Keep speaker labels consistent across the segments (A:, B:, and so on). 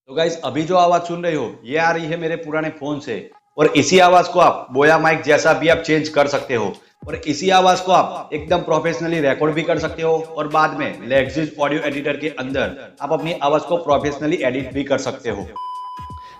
A: तो गाइस अभी जो आवाज सुन रहे हो ये आ रही है मेरे पुराने फोन से। और इसी आवाज को आप बोया माइक जैसा भी आप चेंज कर सकते हो। और इसी आवाज को आप एकदम प्रोफेशनली रिकॉर्ड भी कर सकते हो और बाद में लेक्सिस ऑडियो एडिटर के अंदर आप अपनी आवाज को प्रोफेशनली एडिट भी कर सकते हो।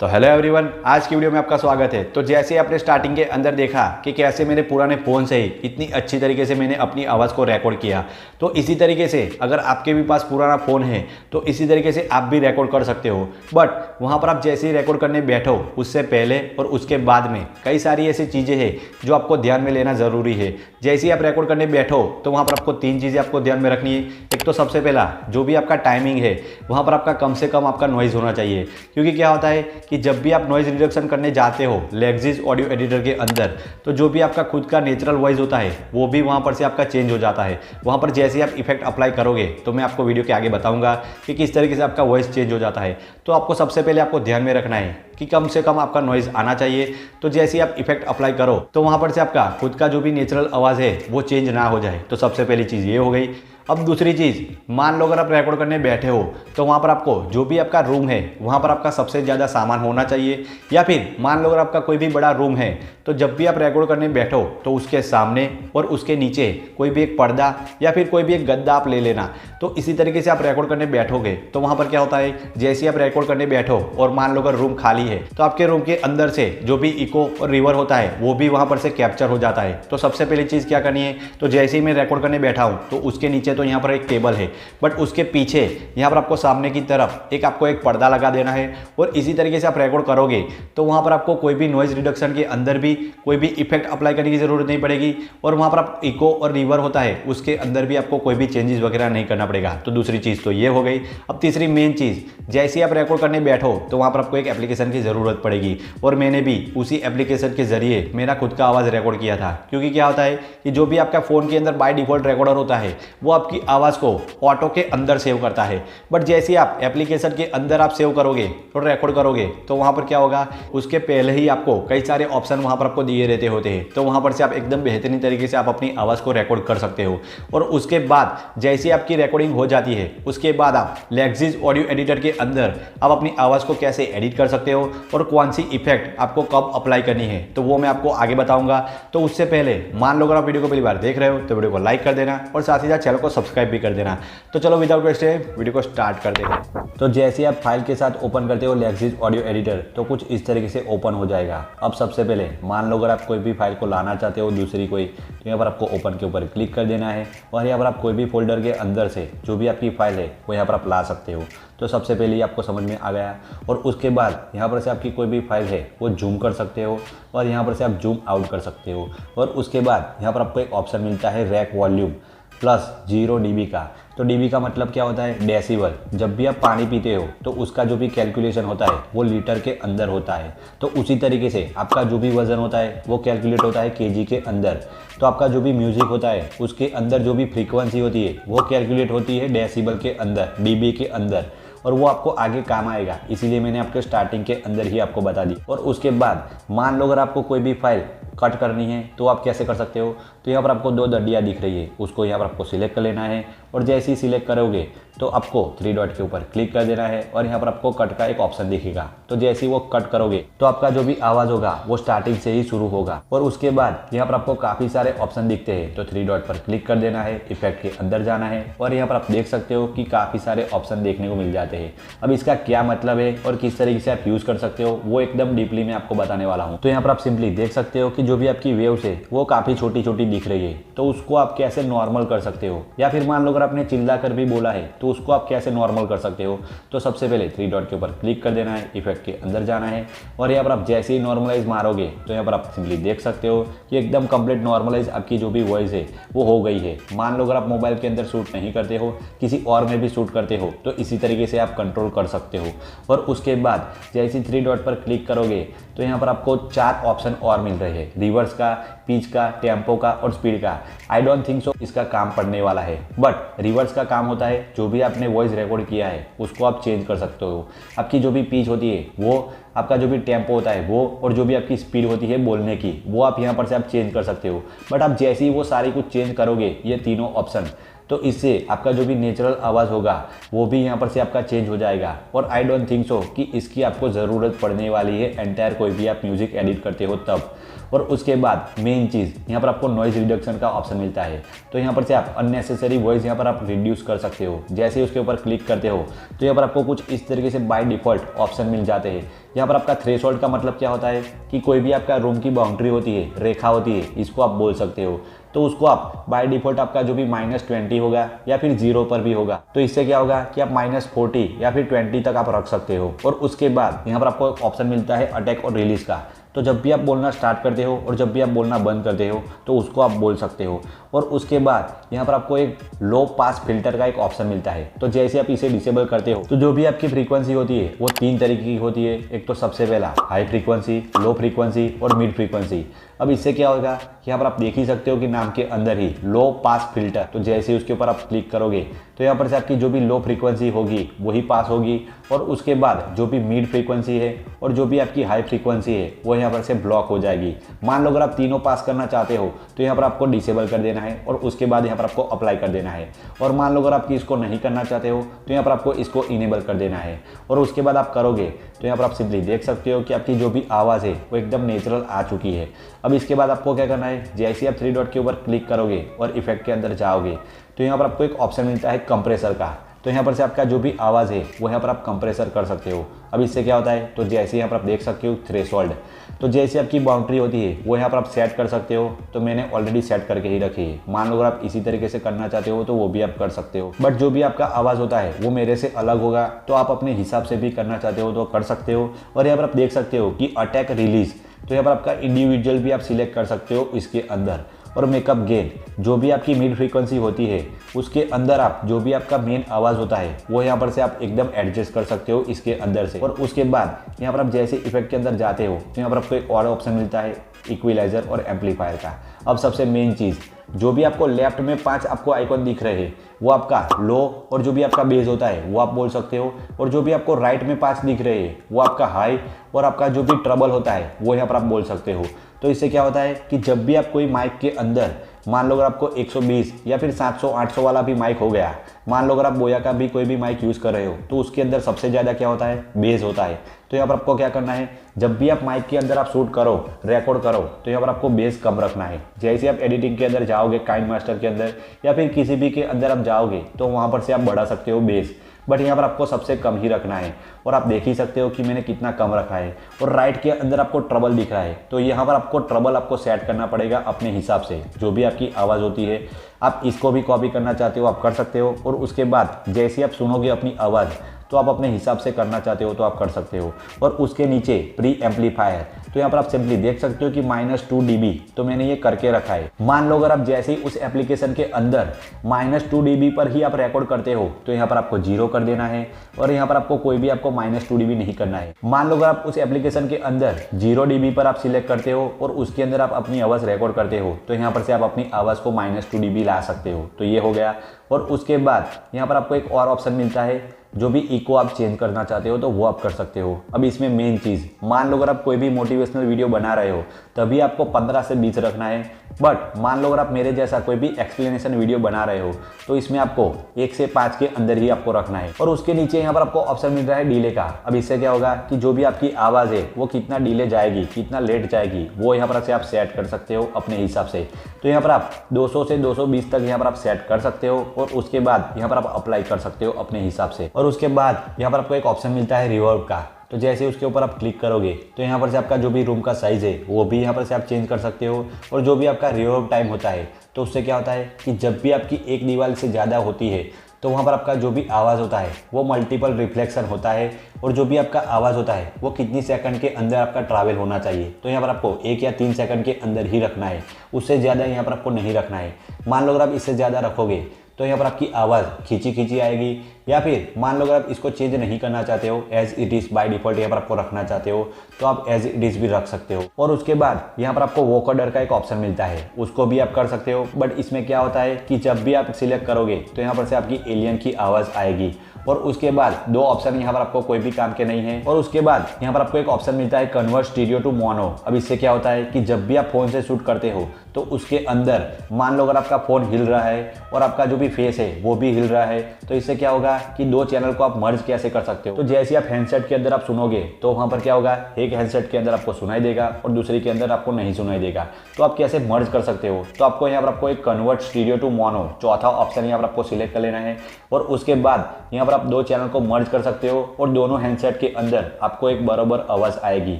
B: तो हेलो एवरीवन, आज की वीडियो में आपका स्वागत है। तो जैसे आपने स्टार्टिंग के अंदर देखा कि कैसे मेरे पुराने फ़ोन से ही इतनी अच्छी तरीके से मैंने अपनी आवाज़ को रिकॉर्ड किया, तो इसी तरीके से अगर आपके भी पास पुराना फ़ोन है तो इसी तरीके से आप भी रिकॉर्ड कर सकते हो। बट वहाँ पर आप जैसे ही रिकॉर्ड करने बैठो उससे पहले और उसके बाद में कई सारी ऐसी चीज़ें हैं जो आपको ध्यान में लेना ज़रूरी है। जैसे ही आप रिकॉर्ड करने बैठो तो वहाँ पर आपको 3 चीज़ें आपको ध्यान में रखनी है। एक तो सबसे पहला जो भी आपका टाइमिंग है वहाँ पर आपका कम से कम आपका नॉइज़ होना चाहिए, क्योंकि क्या होता है कि जब भी आप नॉइज़ रिडक्शन करने जाते हो लेक्सिस ऑडियो एडिटर के अंदर तो जो भी आपका खुद का नेचुरल वॉइस होता है वो भी वहाँ पर से आपका चेंज हो जाता है। वहाँ पर जैसे ही आप इफेक्ट अप्लाई करोगे तो मैं आपको वीडियो के आगे बताऊंगा कि किस तरीके से आपका वॉइस चेंज हो जाता है। तो आपको सबसे पहले आपको ध्यान में रखना है कि कम से कम आपका नॉइज़ आना चाहिए। तो जैसे ही आप इफेक्ट अप्लाई करो तो वहाँ पर से आपका खुद का जो भी नेचुरल आवाज़ है वो चेंज ना हो जाए। तो सबसे पहली चीज़ ये हो गई। अब दूसरी चीज़, मान लो अगर आप रिकॉर्ड करने बैठे हो तो वहाँ पर आपको जो भी आपका रूम है वहाँ पर आपका सबसे ज़्यादा सामान होना चाहिए। या फिर मान लो अगर आपका कोई भी बड़ा रूम है तो जब भी आप रिकॉर्ड करने बैठो तो उसके सामने और उसके नीचे कोई भी एक पर्दा या फिर कोई भी एक गद्दा आप ले लेना। तो इसी तरीके से आप रिकॉर्ड करने बैठोगे तो वहाँ पर क्या होता है, जैसे ही आप रिकॉर्ड करने बैठो और मान लो अगर रूम खाली है तो आपके रूम के अंदर से जो भी इको और रिवर होता है वो भी वहाँ पर से कैप्चर हो जाता है। तो सबसे पहली चीज़ क्या करनी है, तो जैसे ही मैं रिकॉर्ड करने बैठा हूँ तो उसके नीचे तो यहाँ पर एक टेबल है, बट उसके पीछे यहाँ पर आपको सामने की तरफ आपको एक पर्दा लगा देना है। और इसी तरीके से आप रिकॉर्ड करोगे तो वहाँ पर आपको कोई भी नॉइज़ रिडक्शन के अंदर भी कोई भी इफेक्ट अप्लाई करने की ज़रूरत नहीं पड़ेगी। और वहाँ पर आप इको और रिवर होता है उसके अंदर भी आपको कोई भी चेंजेस वगैरह नहीं करना पड़ेगा। तो दूसरी चीज़ तो ये हो गई। अब तीसरी मेन चीज़, जैसे ही आप रिकॉर्ड करने बैठो तो वहाँ पर आपको एक एप्लीकेशन की ज़रूरत पड़ेगी। और मैंने भी उसी एप्लीकेशन के ज़रिए मेरा खुद का आवाज़ रिकॉर्ड किया था, क्योंकि क्या होता है कि जो भी आपका फ़ोन के अंदर बाय डिफ़ॉल्ट रिकॉर्डर होता है वो आपकी आवाज़ को ऑटो के अंदर सेव करता है। बट जैसे ही आप एप्लीकेशन के अंदर आप सेव करोगे और रिकॉर्ड करोगे तो वहाँ पर क्या होगा, उसके पहले ही आपको कई सारे ऑप्शन वहाँ पर आपको दिए रहते होते हैं। तो वहाँ पर से आप एकदम बेहतरीन तरीके से आप अपनी आवाज़ को रिकॉर्ड कर सकते हो। और उसके बाद जैसे ही आपकी रिकॉर्डिंग हो जाती है उसके बाद आप लेक्सिस ऑडियो एडिटर के अंदर आप अपनी आवाज़ को कैसे एडिट कर सकते हो और कौन सी इफेक्ट आपको कब अप्लाई करनी है तो वो मैं आपको आगे बताऊंगा। तो उससे पहले मान लो अगर आप वीडियो को पहली बार देख रहे हो तो वीडियो को लाइक कर देना और साथ ही साथ चैनल को सब्सक्राइब भी कर देना। तो चलो विदाउट वेस्ट वीडियो को स्टार्ट करते हैं। तो जैसे आप फाइल के साथ ओपन करते हो लेक्सिस ऑडियो एडिटर तो कुछ इस तरीके से ओपन हो जाएगा। अब सबसे पहले मान लो अगर आप कोई भी फाइल को लाना चाहते हो दूसरी कोई, तो यहाँ पर आपको ओपन के ऊपर क्लिक कर देना है और यहाँ पर आप कोई भी फोल्डर के अंदर से जो भी आपकी फाइल है वो यहाँ पर आप ला सकते हो। तो सबसे पहले ही आपको समझ में आ गया। और उसके बाद यहाँ पर से आपकी कोई भी फाइल है वो जूम कर सकते हो और यहाँ पर से आप जूम आउट कर सकते हो। और उसके बाद यहाँ पर आपको एक ऑप्शन मिलता है रैक वॉल्यूम प्लस 0 dB का। तो dB का मतलब क्या होता है, डेसिबल। जब भी आप पानी पीते हो तो उसका जो भी कैलकुलेशन होता है वो लीटर के अंदर होता है। तो उसी तरीके से आपका जो भी वजन होता है वो कैलकुलेट होता है केजी के अंदर। तो आपका जो भी म्यूजिक होता है उसके अंदर जो भी फ्रीक्वेंसी होती है वो कैलकुलेट होती है डेसिबल के अंदर, dB के अंदर। और वो आपको आगे काम आएगा, इसीलिए मैंने आपको स्टार्टिंग के अंदर ही आपको बता दी। और उसके बाद मान लो अगर आपको कोई भी फाइल कट करनी है तो आप कैसे कर सकते हो, तो यहाँ पर आपको 2 डंडियाँ दिख रही है, उसको यहाँ पर आपको सिलेक्ट कर लेना है। और जैसे ही सिलेक्ट करोगे तो आपको 3 डॉट के ऊपर क्लिक कर देना है और यहाँ पर आपको कट का एक ऑप्शन दिखेगा। तो जैसे ही वो कट करोगे तो आपका जो भी आवाज़ होगा वो स्टार्टिंग से ही शुरू होगा। और उसके बाद यहाँ पर आपको काफ़ी सारे ऑप्शन दिखते हैं, तो 3 डॉट पर क्लिक कर देना है, इफेक्ट के अंदर जाना है और यहाँ पर आप देख सकते हो कि काफ़ी सारे ऑप्शन देखने को मिल जाते हैं। अब इसका क्या मतलब है और किस तरीके से आप यूज़ कर सकते हो वो एकदम डीपली मैं आपको बताने वाला हूँ। तो यहाँ पर आप सिंपली देख सकते हो कि जो भी आपकी वेव्स है वो काफ़ी छोटी छोटी दिख रही है, तो उसको आप कैसे नॉर्मल कर सकते हो। या फिर मान लो अगर आपने चिल्ला कर भी बोला है तो उसको आप कैसे नॉर्मल कर सकते हो। तो सबसे पहले 3 डॉट के ऊपर क्लिक कर देना है, इफेक्ट के अंदर जाना है और यहाँ पर आप जैसे ही नॉर्मलाइज मारोगे तो यहाँ पर आप सिंपली देख सकते हो कि एकदम कंप्लीट नॉर्मलाइज आपकी जो भी वॉइस है वो हो गई है। मान लो अगर आप मोबाइल के अंदर शूट नहीं करते हो, किसी और में भी शूट करते हो, तो इसी तरीके से आप कंट्रोल कर सकते हो। और उसके बाद जैसे ही 3 डॉट पर क्लिक करोगे तो यहाँ पर आपको 4 ऑप्शन और मिल रहे हैं, रिवर्स का, पिच का, टेम्पो का और स्पीड का। आई डोंट थिंक सो इसका काम पड़ने वाला है, बट रिवर्स का काम होता है जो भी आपने वॉइस रिकॉर्ड किया है उसको आप चेंज कर सकते हो। आपकी जो भी पिच होती है वो, आपका जो भी टेम्पो होता है वो, और जो भी आपकी स्पीड होती है बोलने की वो आप यहाँ पर से आप चेंज कर सकते हो। बट आप जैसे ही वो सारी कुछ चेंज करोगे ये तीनों ऑप्शन, तो इससे आपका जो भी नेचुरल आवाज़ होगा वो भी यहाँ पर से आपका चेंज हो जाएगा। और आई डोंट थिंक सो कि इसकी आपको ज़रूरत पड़ने वाली है एंटायर कोई भी आप म्यूज़िक एडिट करते हो तब। और उसके बाद मेन चीज़ यहाँ पर आपको नॉइज़ रिडक्शन का ऑप्शन मिलता है। तो यहाँ पर से आप अननेसेसरी वॉइस यहाँ पर आप रिड्यूस कर सकते हो। जैसे ही उसके ऊपर क्लिक करते हो तो यहाँ पर आपको कुछ इस तरीके से बाय डिफ़ॉल्ट ऑप्शन मिल जाते हैं। यहाँ पर आपका थ्रेशोल्ड का मतलब क्या होता है कि कोई भी आपका रूम की बाउंड्री होती है, रेखा होती है, इसको आप बोल सकते हो। तो उसको आप बाय डिफ़ॉल्ट आपका जो भी -20 होगा या फिर 0 पर भी होगा, तो इससे क्या होगा कि आप -40 या फिर 20 तक आप रख सकते हो। और उसके बाद यहाँ पर आपको ऑप्शन मिलता है अटैक और रिलीज़ का। तो जब भी आप बोलना स्टार्ट करते हो और जब भी आप बोलना बंद करते हो तो उसको आप बोल सकते हो। और उसके बाद यहाँ पर आपको एक लो पास फिल्टर का एक ऑप्शन मिलता है। तो जैसे आप इसे डिसेबल करते हो तो जो भी आपकी फ्रीक्वेंसी होती है वो 3 तरीके की होती है। एक तो सबसे पहला हाई फ्रीक्वेंसी, लो फ्रीक्वेंसी और मिड फ्रीक्वेंसी। अब इससे क्या होगा, यहाँ पर आप देख ही सकते हो कि नाम के अंदर ही लो पास फिल्टर। तो जैसे ही उसके ऊपर आप क्लिक करोगे तो यहाँ पर से आपकी जो भी लो फ्रीक्वेंसी होगी वही पास होगी, और उसके बाद जो भी मिड फ्रीक्वेंसी है और जो भी आपकी हाई फ्रीक्वेंसी है वो यहाँ पर से ब्लॉक हो जाएगी। मान लो अगर आप तीनों पास करना चाहते हो तो यहाँ पर आपको डिसेबल कर देना है और उसके बाद यहाँ पर आपको अप्लाई कर देना है। और मान लो अगर आपकी इसको नहीं करना चाहते हो तो यहाँ पर आपको इसको इनेबल कर देना है। और उसके बाद आप करोगे तो यहाँ पर आप सिंपली देख सकते हो कि आपकी जो भी आवाज़ है वो एकदम नेचुरल आ चुकी है। अब इसके बाद आपको क्या करना है, जैसे आप 3 डॉट के ऊपर क्लिक करोगे और इफेक्ट के अंदर जाओगे तो यहाँ पर आपको एक ऑप्शन मिलता है कंप्रेसर का। तो यहाँ पर से आपका जो भी आवाज़ है वो यहाँ पर आप कंप्रेसर कर सकते हो। अब इससे क्या होता है, तो जैसे यहाँ पर आप देख सकते हो थ्रेशोल्ड, तो जैसे आपकी बाउंड्री होती है वो यहाँ पर आप सेट कर सकते हो। तो मैंने ऑलरेडी सेट करके ही रखी है। मान लो अगर आप इसी तरीके से करना चाहते हो तो वो भी आप कर सकते हो। बट जो भी आपका आवाज़ होता है वो मेरे से अलग होगा, तो आप अपने हिसाब से भी करना चाहते हो तो कर सकते हो। और यहाँ पर आप देख सकते हो कि अटैक रिलीज, तो यहाँ पर आपका इंडिविजुअल भी आप सिलेक्ट कर सकते हो इसके अंदर। और मेकअप गेन, जो भी आपकी मिड फ्रीक्वेंसी होती है उसके अंदर आप जो भी आपका मेन आवाज़ होता है वो यहाँ पर से आप एकदम एडजस्ट कर सकते हो इसके अंदर से। और उसके बाद यहाँ पर आप जैसे इफेक्ट के अंदर जाते हो तो यहाँ पर आपको एक और ऑप्शन मिलता है इक्विलाइजर और एम्पलीफायर का। अब सबसे मेन चीज़, जो भी आपको लेफ्ट में 5 आपको आइकॉन दिख रहे हैं वो आपका लो और जो भी आपका बेस होता है वो आप बोल सकते हो। और जो भी आपको राइट में 5 दिख रहे हैं वो आपका हाई और आपका जो भी ट्रबल होता है वो यहाँ पर आप बोल सकते हो। तो इससे क्या होता है कि जब भी आप कोई माइक के अंदर, मान लो अगर आपको 120 या फिर 700-800 वाला भी माइक हो गया, मान लो अगर आप बोया का भी कोई भी माइक यूज़ कर रहे हो तो उसके अंदर सबसे ज़्यादा क्या होता है, बेस होता है। तो यहाँ पर आपको क्या करना है, जब भी आप माइक के अंदर आप शूट करो, रिकॉर्ड करो, तो यहाँ पर आपको बेस कम रखना है। जैसे आप एडिटिंग के अंदर जाओगे, काइंड मास्टर के अंदर या फिर किसी भी के अंदर आप जाओगे तो वहाँ पर से आप बढ़ा सकते हो बेस, बट यहाँ पर आपको सबसे कम ही रखना है। और आप देख ही सकते हो कि मैंने कितना कम रखा है। और राइट के अंदर आपको ट्रबल दिख रहा है, तो यहाँ पर आपको ट्रबल आपको सेट करना पड़ेगा अपने हिसाब से। जो भी आपकी आवाज़ होती है आप इसको भी कॉपी करना चाहते हो आप कर सकते हो। और उसके बाद जैसे आप सुनोगे अपनी आवाज़ तो आप अपने हिसाब से करना चाहते हो तो आप कर सकते हो। और उसके नीचे प्री एम्पलीफायर, तो यहाँ पर आप सिंपली देख सकते हो कि -2 dB, तो मैंने ये करके रखा है। मान लो अगर आप जैसे ही उस एप्लीकेशन के अंदर -2 dB पर ही आप रिकॉर्ड करते हो तो यहाँ पर आपको 0 कर देना है। और यहाँ पर आपको कोई भी आपको -2 dB नहीं करना है। मान लो अगर आप उस एप्लीकेशन के अंदर 0 dB पर आप सिलेक्ट करते हो और उसके अंदर आप अपनी आवाज़ रिकॉर्ड करते हो तो यहाँ पर से आप अपनी आवाज़ को -2 dB ला सकते हो। तो ये हो गया। और उसके बाद यहाँ पर आपको एक और ऑप्शन मिलता है, जो भी इको आप चेंज करना चाहते हो तो वो आप कर सकते हो। अब इसमें मेन चीज़, मान लो अगर आप कोई भी मोटिवेशनल वीडियो बना रहे हो तभी आपको 15 से 20 रखना है। बट मान लो अगर आप मेरे जैसा कोई भी एक्सप्लेनेशन वीडियो बना रहे हो तो इसमें आपको 1 से 5 के अंदर ही आपको रखना है। और उसके नीचे यहाँ पर आपको ऑप्शन मिल रहा है डिले का। अब इससे क्या होगा कि जो भी आपकी आवाज़ है वो कितना डिले जाएगी, कितना लेट जाएगी, वो यहाँ पर से आप सेट कर सकते हो अपने हिसाब से। तो यहाँ पर आप 200 से 220 तक यहाँ पर आप सेट कर सकते हो। और उसके बाद यहाँ पर आप अप्लाई कर सकते हो अपने हिसाब से। और उसके बाद यहाँ पर आपको एक ऑप्शन मिलता है रिवर्ब का। तो जैसे उसके ऊपर आप क्लिक करोगे तो यहाँ पर से आपका जो भी रूम का साइज़ है वो भी यहाँ पर से आप चेंज कर सकते हो। और जो भी आपका रिवर्ब टाइम होता है तो उससे क्या होता है कि जब भी आपकी एक दीवार से ज़्यादा होती है तो वहाँ पर आपका जो भी आवाज़ होता है वो मल्टीपल रिफ्लेक्शन होता है। और जो भी आपका आवाज़ होता है वो कितनी सेकंड के अंदर आपका ट्रैवल होना चाहिए, तो यहाँ पर आपको 1 या 3 सेकंड के अंदर ही रखना है। उससे ज़्यादा यहाँ पर आपको नहीं रखना है। मान लो अगर आप इससे ज़्यादा रखोगे तो यहाँ पर आपकी आवाज़ खींची खींची आएगी या फिर मान लो अगर आप इसको चेंज नहीं करना चाहते हो, as it is by default यहाँ पर आपको रखना चाहते हो तो आप एज इट इज़ भी रख सकते हो। और उसके बाद यहाँ पर आपको वोकोडर का एक ऑप्शन मिलता है, उसको भी आप कर सकते हो। बट इसमें क्या होता है कि जब भी आप सिलेक्ट करोगे तो यहाँ पर से आपकी एलियन की आवाज़ आएगी। और उसके बाद दो ऑप्शन यहाँ पर आपको कोई भी काम के नहीं है। और उसके बाद यहाँ पर आपको एक ऑप्शन मिलता है कन्वर्ट स्टीरियो टू मोनो। अब इससे क्या होता है कि जब भी आप फोन से शूट करते हो तो उसके अंदर मान लो अगर आपका फोन हिल रहा है और आपका जो भी फेस है वो भी हिल रहा है तो इससे क्या होगा कि दो चैनल को आप मर्ज कैसे कर सकते हो। तो जैसे आप हैंडसेट के अंदर आप सुनोगे तो वहां पर क्या होगा, एक हैंडसेट के अंदर आपको सुनाई देगा और दूसरे के अंदर आपको नहीं सुनाई देगा। तो आप कैसे मर्ज कर सकते हो, तो आपको यहाँ पर आपको एक कन्वर्ट स्टीरियो टू मोनो चौथा ऑप्शन यहाँ पर आपको सिलेक्ट कर लेना है। और उसके बाद यहाँ पर आप दो चैनल को मर्ज कर सकते हो और दोनों हैंडसेट के अंदर आपको एक बराबर आवाज़ आएगी।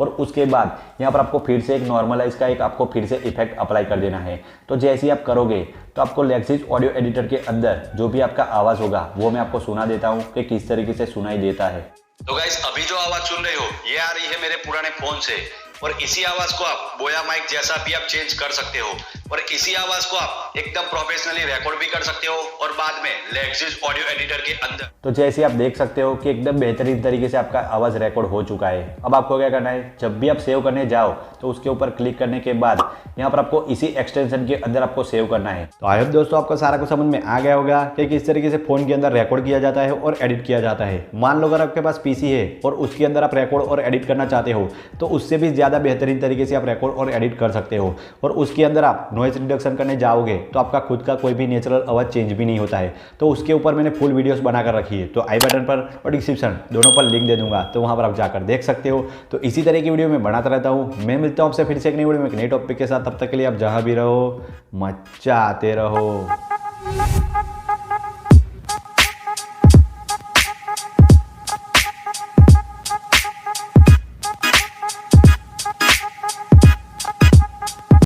B: और उसके बाद यहाँ पर आपको फिर से एक नॉर्मलाइज का एक आपको फिर से इफेक्ट अप्लाई कर देना है। तो जैसे ही आप करोगे तो आपको लेक्सिस ऑडियो एडिटर के अंदर जो भी आपका आवाज़ होगा वो मैं आपको सुना देता हूँ कि किस तरीके से सुनाई देता है।
A: तो गाइस अभी जो आवाज सुन रहे हो ये आ रही है मेरे पुराने फोन से, और इसी आवाज को आप बोया माइक जैसा भी आप चेंज कर सकते हो, और इसी आवाज को आप एकदम प्रोफेशनली रिकॉर्ड भी कर सकते हो और बाद में लेक्सिस ऑडियो एडिटर के अंदर।
B: तो जैसे आप देख सकते हो कि एकदम बेहतरीन तरीके से आपका आवाज़ रिकॉर्ड हो चुका है। अब आपको क्या करना है, जब भी आप सेव करने जाओ तो उसके ऊपर क्लिक करने के बाद यहाँ पर आपको इसी एक्सटेंशन के अंदर आपको सेव करना है। तो आई होप दोस्तों आपको सारा कुछ समझ में आ गया होगा कि किस तरीके से फोन के अंदर रिकॉर्ड किया जाता है और एडिट किया जाता है। मान लो अगर आपके पास पीसी है और उसके अंदर आप रिकॉर्ड और एडिट करना चाहते हो तो उससे भी ज़्यादा बेहतरीन तरीके से आप रिकॉर्ड और एडिट कर सकते हो। और उसके अंदर आप नॉइज रिडक्शन करने जाओगे तो आपका खुद का कोई भी नेचुरल आवाज़ चेंज भी नहीं होता है। तो उसके ऊपर मैंने फुल वीडियोस बनाकर रखी है, तो आई बटन पर और डिस्क्रिप्शन दोनों पर लिंक दे दूंगा, तो वहां पर आप जाकर देख सकते हो। तो इसी तरह की वीडियो मैं बनाता रहता हूं। मैं मिलता हूं आपसे फिर से एक नई वीडियो में एक नई टॉपिक के साथ। तब तक के लिए आप जहां भी रहो मचाते रहो।